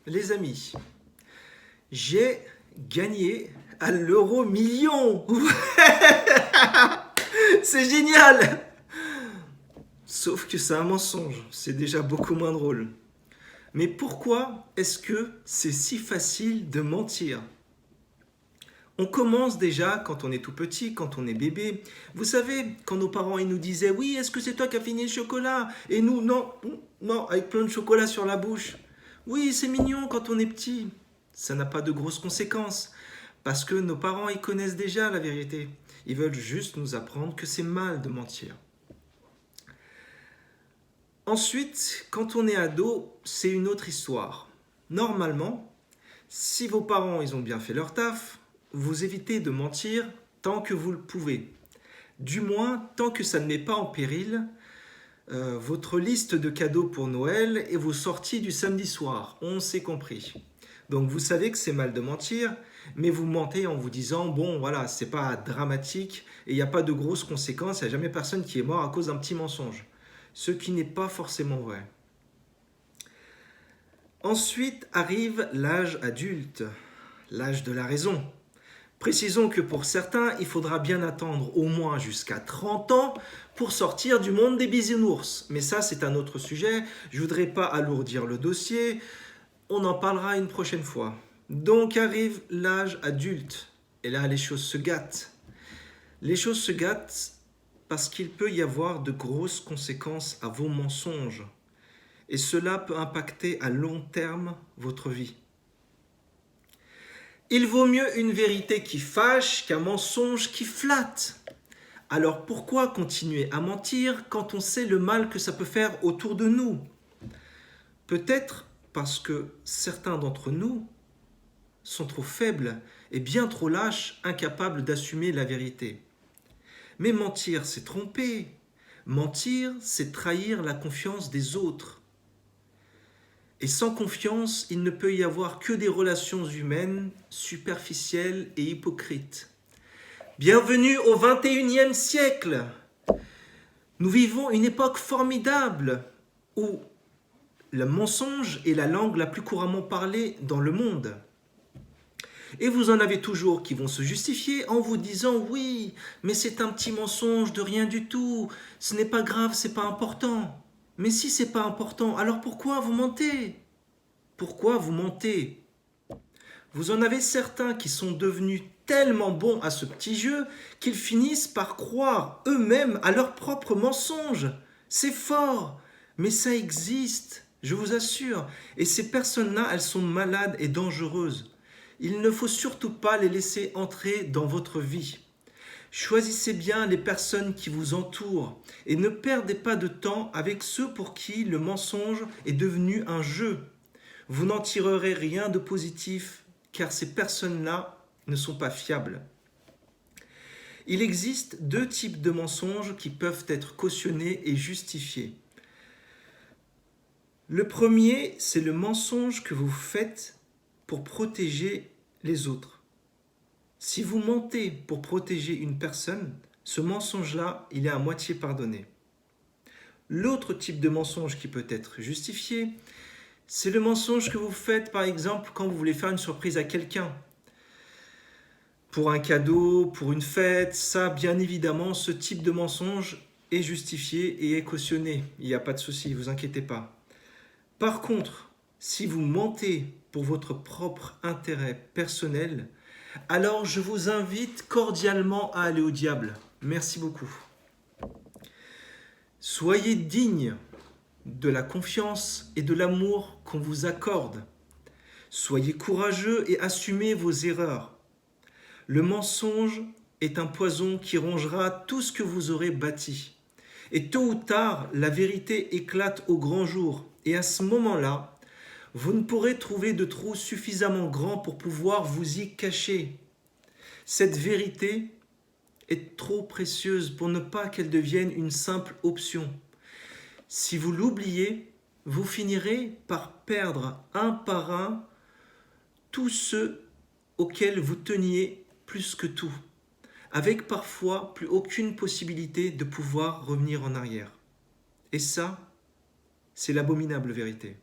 les amis, j'ai gagné à l'euro million. C'est génial. Sauf que c'est un mensonge, c'est déjà beaucoup moins drôle. Mais pourquoi est-ce que c'est si facile de mentir? On commence déjà quand on est tout petit, quand on est bébé. Vous savez, quand nos parents ils nous disaient oui, est-ce que c'est toi qui as fini le chocolat? Et nous, non, non, avec plein de chocolat sur la bouche. Oui, c'est mignon quand on est petit. Ça n'a pas de grosses conséquences. Parce que nos parents, ils connaissent déjà la vérité. Ils veulent juste nous apprendre que c'est mal de mentir. Ensuite, quand on est ado, c'est une autre histoire. Normalement, si vos parents ils ont bien fait leur taf, vous évitez de mentir tant que vous le pouvez. Du moins, tant que ça ne met pas en péril votre liste de cadeaux pour Noël et vos sorties du samedi soir. On s'est compris. Donc vous savez que c'est mal de mentir, mais vous mentez en vous disant bon voilà, c'est pas dramatique et il n'y a pas de grosses conséquences, il n'y a jamais personne qui est mort à cause d'un petit mensonge. Ce qui n'est pas forcément vrai. Ensuite arrive l'âge adulte, l'âge de la raison. Précisons que pour certains, il faudra bien attendre au moins jusqu'à 30 ans pour sortir du monde des bisounours. Mais ça, c'est un autre sujet. Je ne voudrais pas alourdir le dossier. On en parlera une prochaine fois. Donc arrive l'âge adulte. Et là, les choses se gâtent. Les choses se gâtent parce qu'il peut y avoir de grosses conséquences à vos mensonges. Et cela peut impacter à long terme votre vie. Il vaut mieux une vérité qui fâche qu'un mensonge qui flatte. Alors pourquoi continuer à mentir quand on sait le mal que ça peut faire autour de nous? Peut-être parce que certains d'entre nous sont trop faibles et bien trop lâches, incapables d'assumer la vérité. Mais mentir, c'est tromper. Mentir, c'est trahir la confiance des autres. Et sans confiance, il ne peut y avoir que des relations humaines superficielles et hypocrites. Bienvenue au XXIe siècle. Nous vivons une époque formidable où le mensonge est la langue la plus couramment parlée dans le monde. Et vous en avez toujours qui vont se justifier en vous disant oui, mais c'est un petit mensonge de rien du tout, ce n'est pas grave, c'est pas important. Mais si c'est pas important, alors pourquoi vous mentez? Pourquoi vous mentez? Vous en avez certains qui sont devenus tellement bons à ce petit jeu qu'ils finissent par croire eux-mêmes à leurs propres mensonges. C'est fort, mais ça existe, je vous assure. Et ces personnes-là, elles sont malades et dangereuses. Il ne faut surtout pas les laisser entrer dans votre vie. Choisissez bien les personnes qui vous entourent et ne perdez pas de temps avec ceux pour qui le mensonge est devenu un jeu. Vous n'en tirerez rien de positif car ces personnes-là ne sont pas fiables. Il existe deux types de mensonges qui peuvent être cautionnés et justifiés. Le premier, c'est le mensonge que vous faites pour protéger les autres. Si vous mentez pour protéger une personne, ce mensonge-là, il est à moitié pardonné. L'autre type de mensonge qui peut être justifié, c'est le mensonge que vous faites, par exemple, quand vous voulez faire une surprise à quelqu'un. Pour un cadeau, pour une fête, ça, bien évidemment, ce type de mensonge est justifié et est cautionné. Il n'y a pas de souci, ne vous inquiétez pas. Par contre, si vous mentez pour votre propre intérêt personnel, alors je vous invite cordialement à aller au diable. Merci beaucoup. Soyez digne de la confiance et de l'amour qu'on vous accorde. Soyez courageux et assumez vos erreurs. Le mensonge est un poison qui rongera tout ce que vous aurez bâti. Et tôt ou tard, la vérité éclate au grand jour. Et à ce moment-là, vous ne pourrez trouver de trou suffisamment grand pour pouvoir vous y cacher. Cette vérité est trop précieuse pour ne pas qu'elle devienne une simple option. Si vous l'oubliez, vous finirez par perdre un par un tous ceux auxquels vous teniez plus que tout, avec parfois plus aucune possibilité de pouvoir revenir en arrière. Et ça, c'est l'abominable vérité.